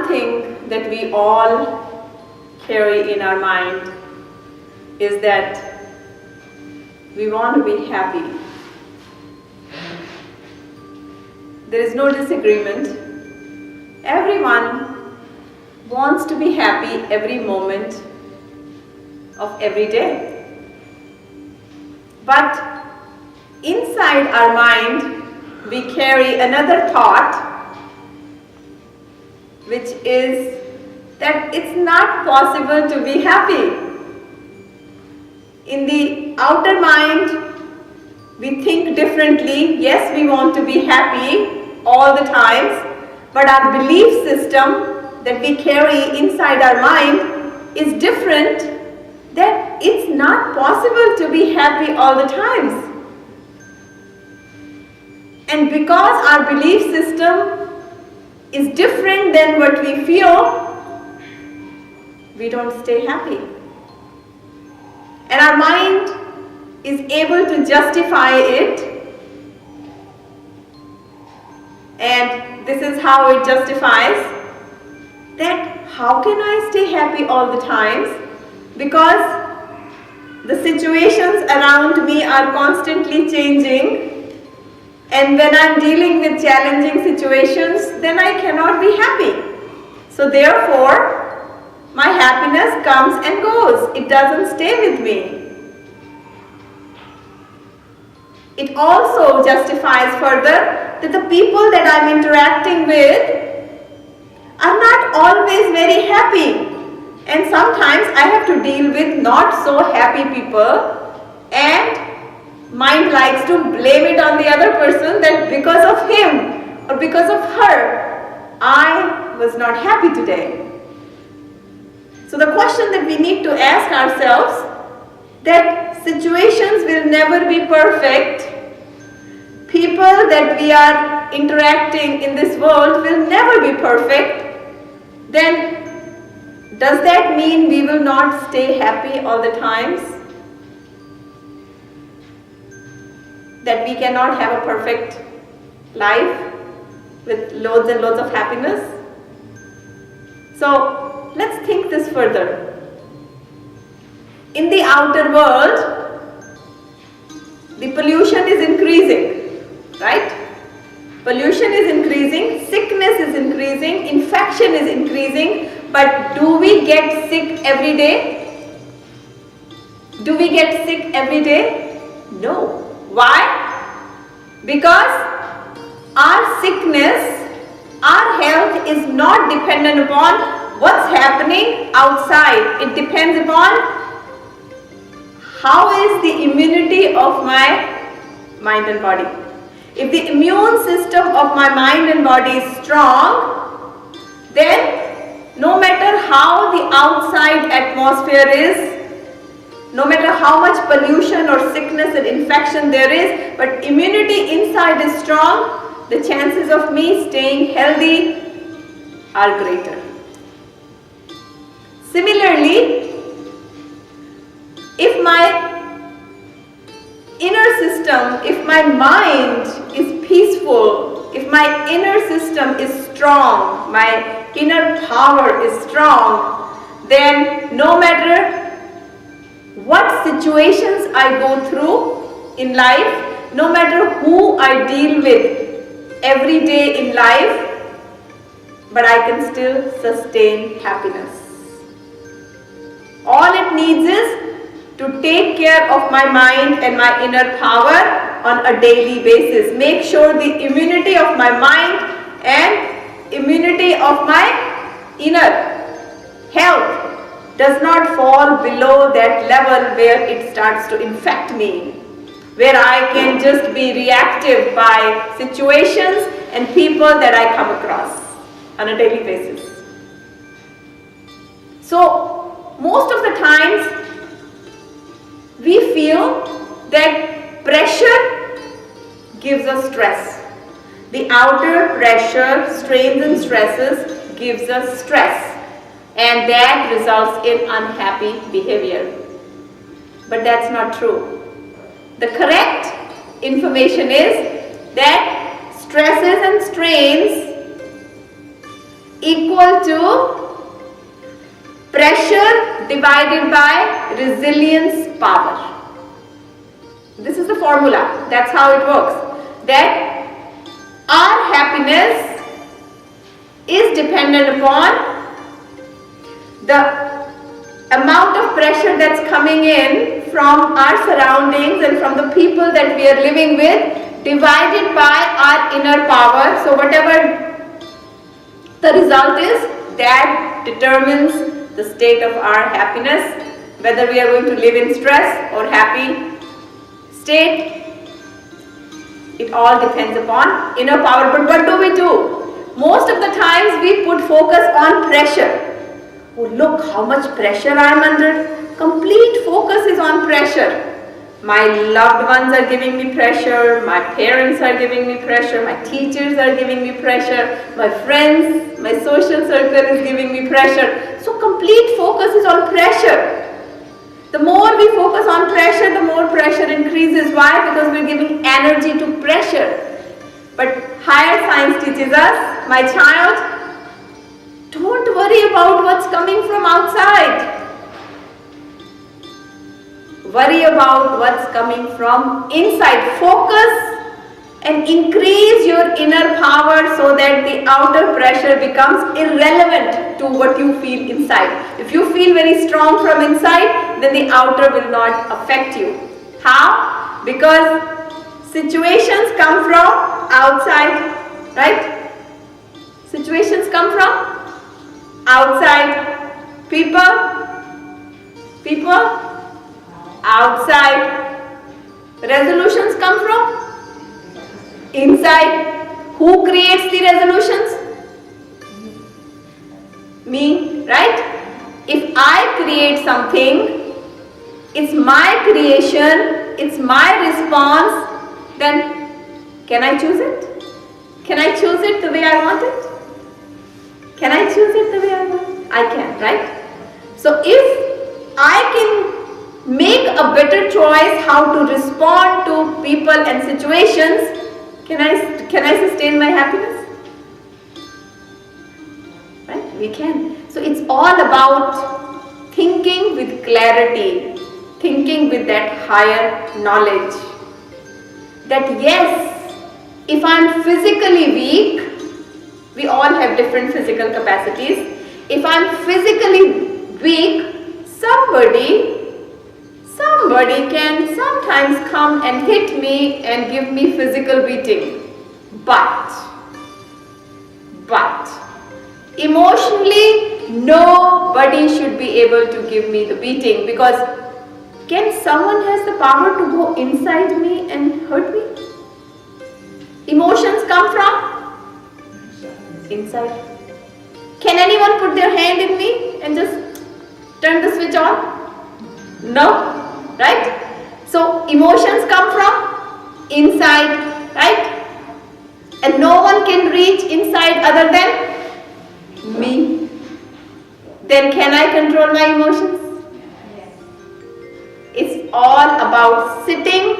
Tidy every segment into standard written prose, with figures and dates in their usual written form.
thing that we all carry in our mind is that we want to be happy. There is no disagreement. Everyone wants to be happy every moment of every day. But inside our mind, we carry another thought, which is that it's not possible to be happy. In the outer mind, we think differently. Yes, we want to be happy all the times, but our belief system that we carry inside our mind is different, that it's not possible to be happy all the times. And because our belief system is different than what we feel, we don't stay happy. And our mind is able to justify it. And this is how it justifies that how can I stay happy all the times? Because the situations around me are constantly changing. And when I'm dealing with challenging situations, then I cannot be happy. So therefore, my happiness comes and goes. It doesn't stay with me. It also justifies further that the people that I'm interacting with are not always very happy. And sometimes I have to deal with not so happy people, and mind likes to blame it on the other person that because of him or because of her, I was not happy today. So the question that we need to ask ourselves, that situations will never be perfect. People that we are interacting in this world will never be perfect. Then does that mean we will not stay happy all the times? That we cannot have a perfect life with loads and loads of happiness? So let's think this further. In the outer world, the pollution is increasing, right? Pollution is increasing, sickness is increasing, infection is increasing, but do we get sick every day? Do we get sick every day? No. Why? Because our sickness, our health is not dependent upon what's happening outside. It depends upon how is the immunity of my mind and body. If the immune system of my mind and body is strong, then no matter how the outside atmosphere is, no matter how much pollution or sickness and infection there is, but immunity inside is strong, the chances of me staying healthy are greater. Similarly, if my inner system, if my mind is peaceful, if my inner system is strong, my inner power is strong, then no matter what situations I go through in life, no matter who I deal with every day in life, but I can still sustain happiness. All it needs is to take care of my mind and my inner power on a daily basis. Make sure the immunity of my mind and immunity of my inner health does not fall below that level where it starts to infect me, where I can just be reactive by situations and people that I come across on a daily basis. So most of the times we feel that pressure gives us stress. The outer pressure, strains and stresses gives us stress, and that results in unhappy behavior. But that's not true. The correct information is that stresses and strains equal to pressure divided by resilience power. This is the formula. That's how it works. That our happiness is dependent upon the amount of pressure that's coming in from our surroundings and from the people that we are living with, divided by our inner power. So whatever the result is, that determines the state of our happiness, whether we are going to live in stress or happy state. It all depends upon inner power. But what do we do? Most of the times we put focus on pressure. Oh, look how much pressure I am under. Complete focus is on pressure. My loved ones are giving me pressure. My parents are giving me pressure. My teachers are giving me pressure. My friends, my social circle is giving me pressure. So complete focus is on pressure. The more we focus on pressure, the more pressure increases. Why? Because we are giving energy to pressure. But higher science teaches us, my child, don't worry about what's coming from outside. Worry about what's coming from inside. Focus and increase your inner power so that the outer pressure becomes irrelevant to what you feel inside. If you feel very strong from inside, then the outer will not affect you. How? Because situations come from outside, right? Situations come from outside. People outside. Resolutions come from inside. Who creates the resolutions? Me, right? If I create something, it's my creation, it's my response, then can I choose it? Can I choose it the way I want it? Can I choose it the way I want it? I can, right? So if I can make a better choice how to respond to people and situations, can I sustain my happiness? Right? We can. So it's all about thinking with clarity, thinking with that higher knowledge. That yes, if I'm physically weak, we all have different physical capacities. If I'm physically weak, somebody can sometimes come and hit me and give me physical beating. But emotionally, nobody should be able to give me the beating, because can someone has the power to go inside me and hurt me? Emotions come from inside. Can anyone put their hand in me and just turn the switch on? No, right? So emotions come from inside, right? And no one can reach inside other than me. Then can I control my emotions? It's all about sitting,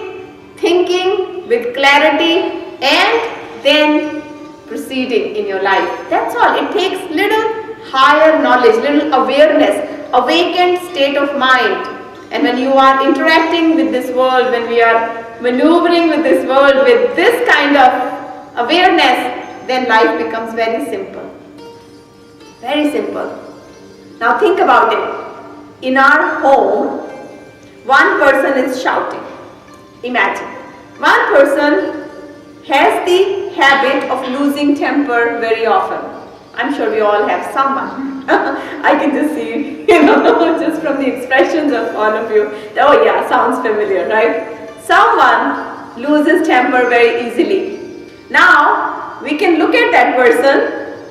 thinking with clarity, and then proceeding in your life. That's all. It takes little higher knowledge, little awareness, awakened state of mind. And when you are interacting with this world, when we are maneuvering with this world with this kind of awareness, then life becomes very simple. Very simple. Now think about it. In our home, one person is shouting. Imagine. One person has the habit of losing temper very often. I'm sure we all have someone. I can just see, just from the expressions of all of you. Oh yeah, sounds familiar, right? Someone loses temper very easily. Now, we can look at that person,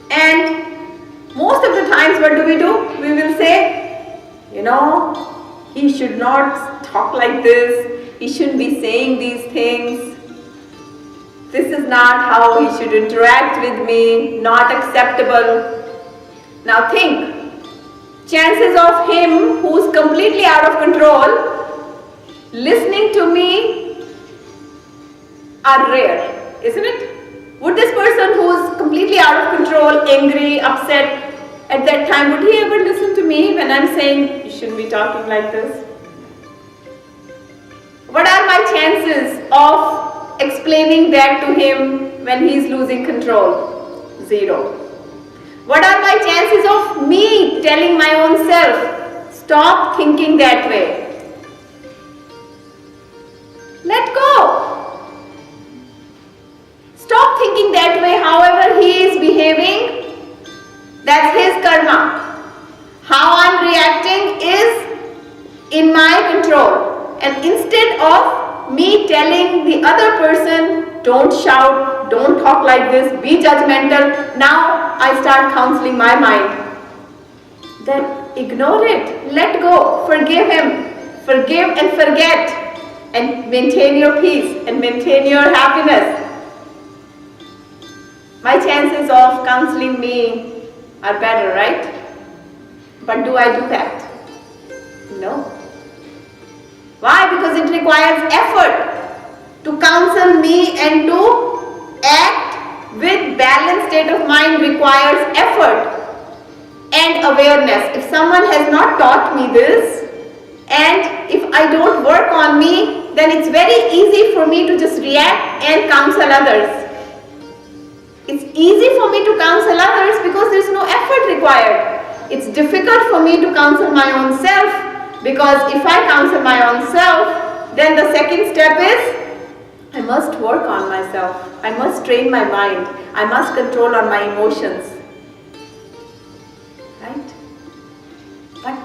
and most of the times what do? We will say, he should not talk like this. He shouldn't be saying these things. This is not how he should interact with me, not acceptable. Now think, chances of him who's completely out of control listening to me are rare, isn't it? Would this person who's completely out of control, angry, upset, at that time, would he ever listen to me when I'm saying, you shouldn't be talking like this? What are my chances of explaining that to him when he's losing control? 0. What are my chances of me telling my own self, stop thinking that way? Let go. Stop thinking that way. However he is behaving, that's his karma. How I'm reacting is in my control. And instead of me telling the other person, don't shout, don't talk like this, be judgmental, now I start counseling my mind. Then ignore it, let go, forgive him, forgive and forget, and maintain your peace and maintain your happiness. My chances of counseling me are better, right? But do I do that? No. Why? Because it requires effort to counsel me, and to act with balanced state of mind requires effort and awareness. If someone has not taught me this, and if I don't work on me, then it's very easy for me to just react and counsel others. It's easy for me to counsel others because there's no effort required. It's difficult for me to counsel my own self, because if I counsel my own self, then the second step is I must work on myself. I must train my mind. I must control on my emotions. Right? But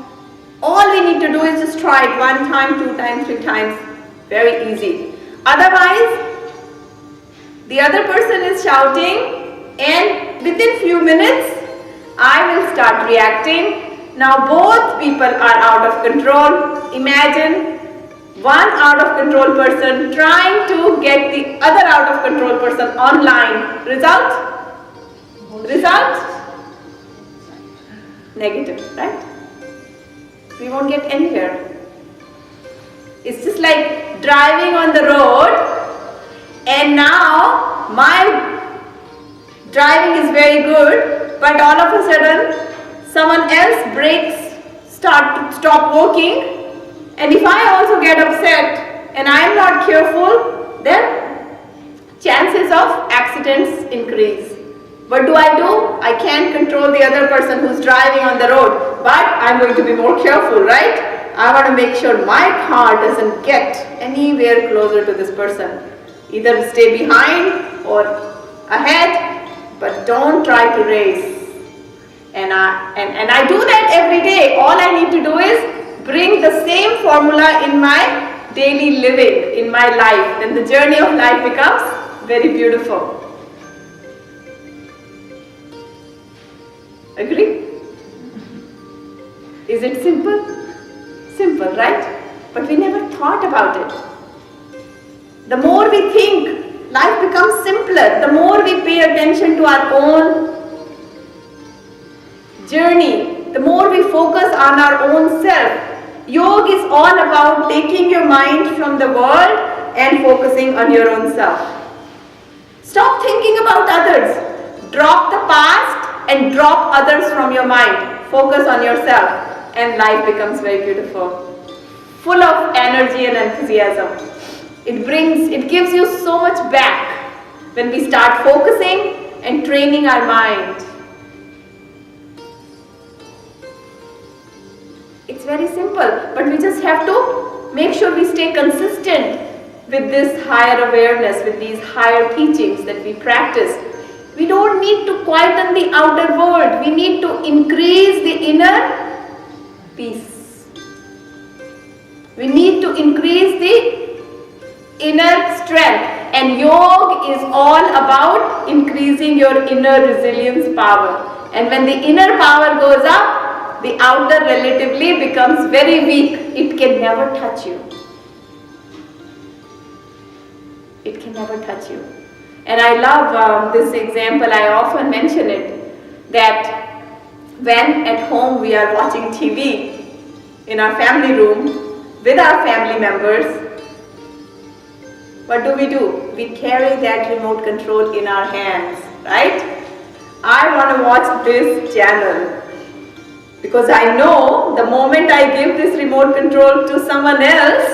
all we need to do is just try it 1 time, 2 times, 3 times. Very easy. Otherwise, the other person is shouting, and within few minutes, I will start reacting. Now both people are out of control. Imagine one out of control person trying to get the other out of control person online. Result? Result? Negative, right? We won't get anywhere. It's just like driving on the road, and now my driving is very good, but all of a sudden someone else brakes stop working, and if I also get upset and I am not careful, then chances of accidents increase. What do? I can't control the other person who's driving on the road, but I'm going to be more careful, right? I want to make sure my car doesn't get anywhere closer to this person. Either stay behind or ahead, but don't try to race. And I do that every day. All I need to do is bring the same formula in my daily living, in my life. Then the journey of life becomes very beautiful. Agree? Is it simple? Simple, right? But we never thought about it. The more we think, life becomes simpler. The more we pay attention to our own journey, the more we focus on our own self. Yoga is all about taking your mind from the world and focusing on your own self. Stop thinking about others. Drop the past and drop others from your mind. Focus on yourself, and life becomes very beautiful. Full of energy and enthusiasm. It gives you so much back when we start focusing and training our mind. It's very simple, but we just have to make sure we stay consistent with this higher awareness, with these higher teachings that we practice. We don't need to quieten the outer world. We need to increase the inner peace. We need to increase the inner strength. And yoga is all about increasing your inner resilience power. And when the inner power goes up, the outer relatively becomes very weak. It can never touch you. It can never touch you. And I love this example. I often mention it, that when at home we are watching TV in our family room with our family members, what do? We carry that remote control in our hands, right? I want to watch this channel. Because I know the moment I give this remote control to someone else,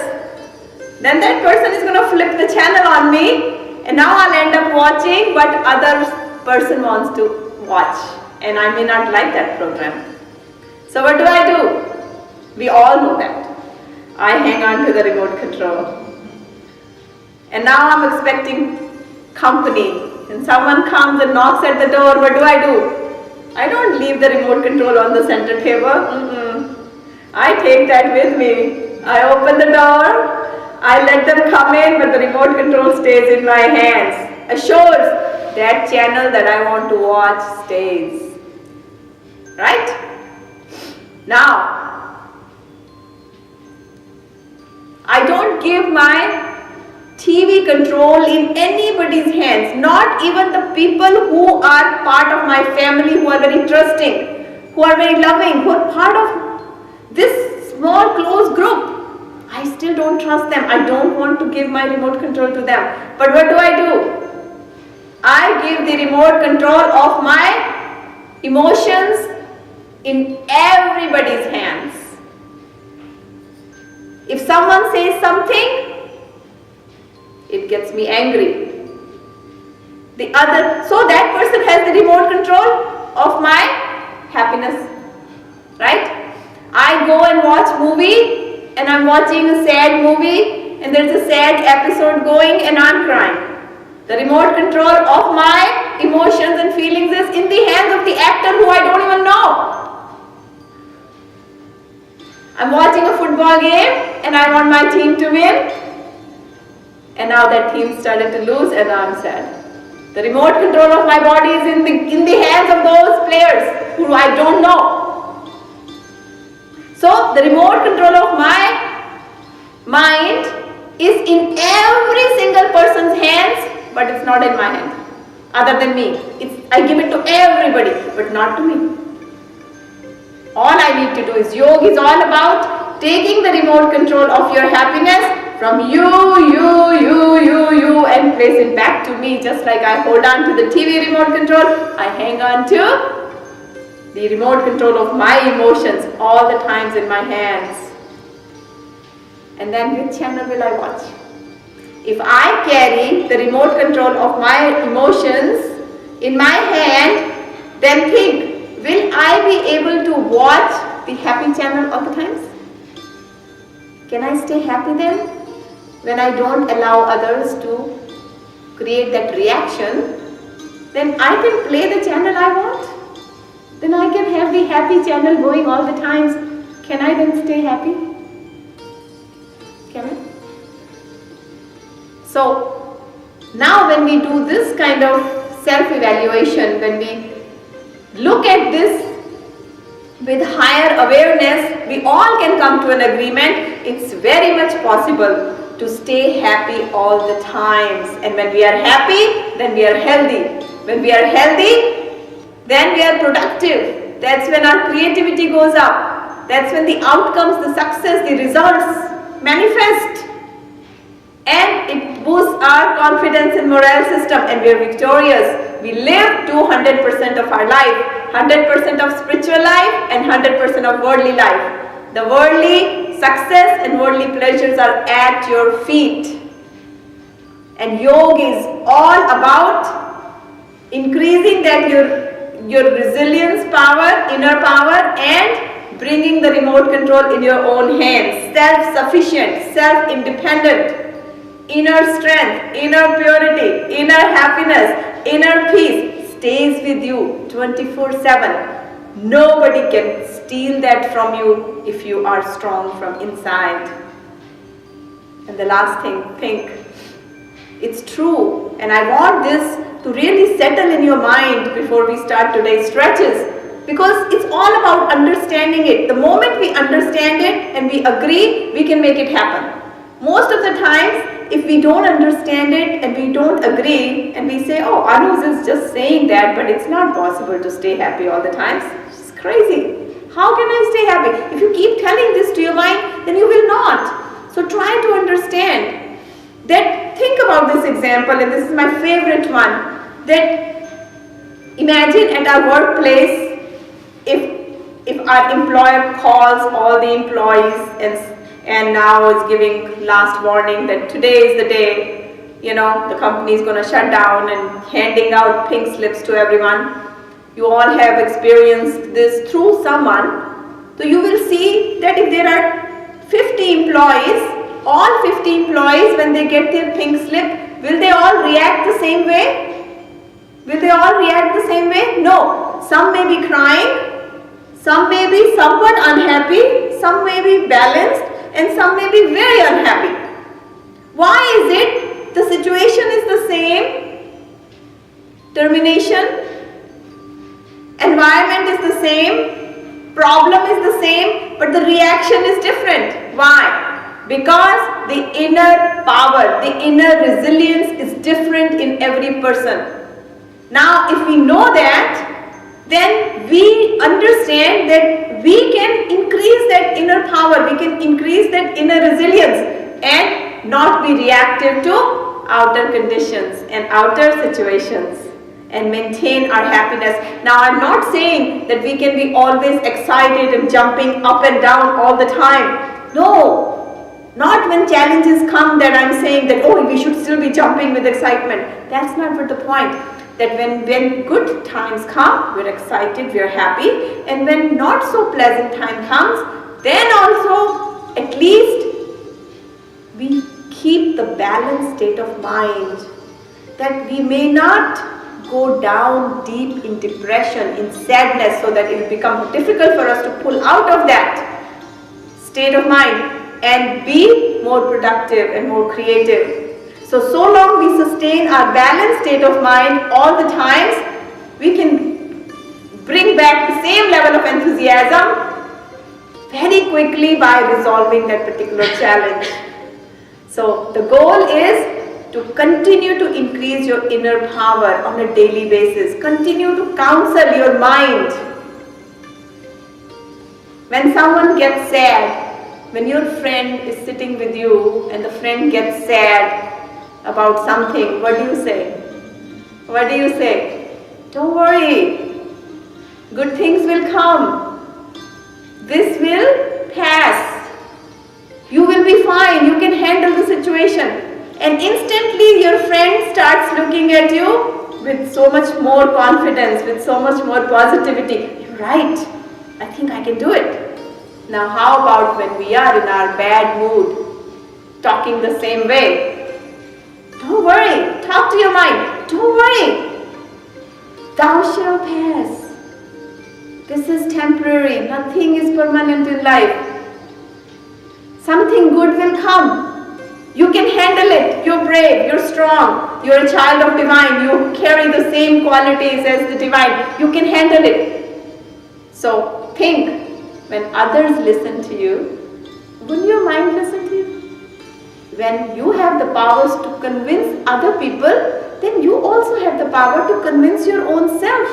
then that person is going to flip the channel on me, and now I'll end up watching what other person wants to watch, and I may not like that program. So what do? We all know that. I hang on to the remote control. And now I'm expecting company, and someone comes and knocks at the door. What do? I don't leave the remote control on the center table. I take that with me. I open the door, I let them come in, but the remote control stays in my hands. Assures that channel that I want to watch stays. Right? Now, I don't give my TV control in anybody's hands, not even the people who are part of my family, who are very trusting, who are very loving, who are part of this small close group. I still don't trust them. I don't want to give my remote control to them. But what do? I give the remote control of my emotions in everybody's hands. If someone says something, it gets me angry. So that person has the remote control of my happiness, right? I go and watch movie, and I'm watching a sad movie, and there's a sad episode going, and I'm crying. The remote control of my emotions and feelings is in the hands of the actor who I don't even know. I'm watching a football game, and I want my team to win. And now that team started to lose, and I'm sad. The remote control of my body is in the hands of those players who I don't know. So the remote control of my mind is in every single person's hands, but it's not in my hand. Other than me, I give it to everybody, but not to me. All I need to do is yoga is all about taking the remote control of your happiness from you, and place it back to me. Just like I hold on to the TV remote control, I hang on to the remote control of my emotions all the times in my hands. And then which channel will I watch? If I carry the remote control of my emotions in my hand, then think, will I be able to watch the happy channel all the times? Can I stay happy then? When I don't allow others to create that reaction, then I can play the channel I want. Then I can have the happy channel going all the times. Can I then stay happy? Can I? So, now when we do this kind of self-evaluation, when we look at this with higher awareness, we all can come to an agreement. It's very much possible to stay happy all the times. And when we are happy, then we are healthy. When we are healthy, then we are productive. That's when our creativity goes up. That's when the outcomes, the success, the results manifest. And it boosts our confidence and morale system, and we are victorious. We live 200% of our life, 100% of spiritual life and 100% of worldly life. The worldly success and worldly pleasures are at your feet. And yoga is all about increasing that your resilience power, inner power, and bringing the remote control in your own hands. Self-sufficient, self-independent. Inner strength, inner purity, inner happiness, inner peace stays with you 24/7. Nobody can steal that from you if you are strong from inside. And the last thing, think. It's true, and I want this to really settle in your mind before we start today's stretches, because it's all about understanding it. The moment we understand it and we agree, we can make it happen. Most of the times, if we don't understand it and we don't agree and we say, oh, Anuj is just saying that, but it's not possible to stay happy all the time. It's crazy. How can I stay happy? If you keep telling this to your mind, then you will not. So try to understand that. Think about this example, and this is my favorite one, that Imagine at our workplace, if our employer calls all the employees and now is giving last warning that today is the day, the company is going to shut down, and handing out pink slips to everyone. You all have experienced this through someone. So you will see that if there are 50 employees, all 50 employees, when they get their pink slip, will they all react the same way? Will they all react the same way? No. Some may be crying, some may be somewhat unhappy, some may be balanced, and some may be very unhappy. Why is it? The situation is the same, termination, environment is the same, problem is the same, but the reaction is different. Why? Because the inner power, the inner resilience is different in every person. Now, if we know that, then we understand that we can increase that inner power, we can increase that inner resilience and not be reactive to outer conditions and outer situations, and maintain our happiness. Now, I'm not saying that we can be always excited and jumping up and down all the time. No, not when challenges come that I'm saying that, oh, we should still be jumping with excitement. That's not what the point. That when good times come, we're excited, we're happy, and when not so pleasant time comes, then also at least we keep the balanced state of mind, that we may not go down deep in depression, in sadness, so that it will become difficult for us to pull out of that state of mind and be more productive and more creative. So long we sustain our balanced state of mind all the times, we can bring back the same level of enthusiasm very quickly by resolving that particular challenge. So the goal is to continue to increase your inner power on a daily basis. Continue to counsel your mind. When someone gets sad, when your friend is sitting with you and the friend gets sad about something, what do you say? What do you say? Don't worry, good things will come. This will pass. You will be fine, you can handle the situation. And instantly your friend starts looking at you with so much more confidence, with so much more positivity. You're right, I think I can do it. Now how about when we are in our bad mood, talking the same way? Don't worry, talk to your mind. Don't worry, thou shalt pass. This is temporary, nothing is permanent in life. Something good will come. You can handle it. You're brave, you're strong, you're a child of divine, you carry the same qualities as the divine. You can handle it. So think, when others listen to you, wouldn't your mind listen to you? When you have the powers to convince other people, then you also have the power to convince your own self.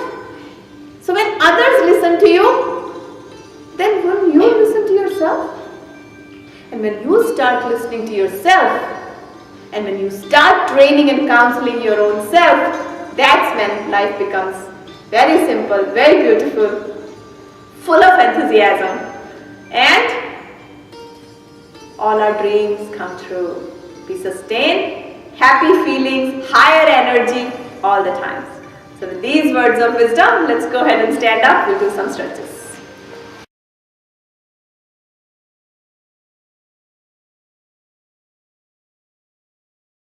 So when others listen to you, then wouldn't you listen to yourself? And when you start listening to yourself, and when you start training and counseling your own self, that's when life becomes very simple, very beautiful, full of enthusiasm, and all our dreams come true. We sustain happy feelings, higher energy all the time. So with these words of wisdom, let's go ahead and stand up. We'll do some stretches.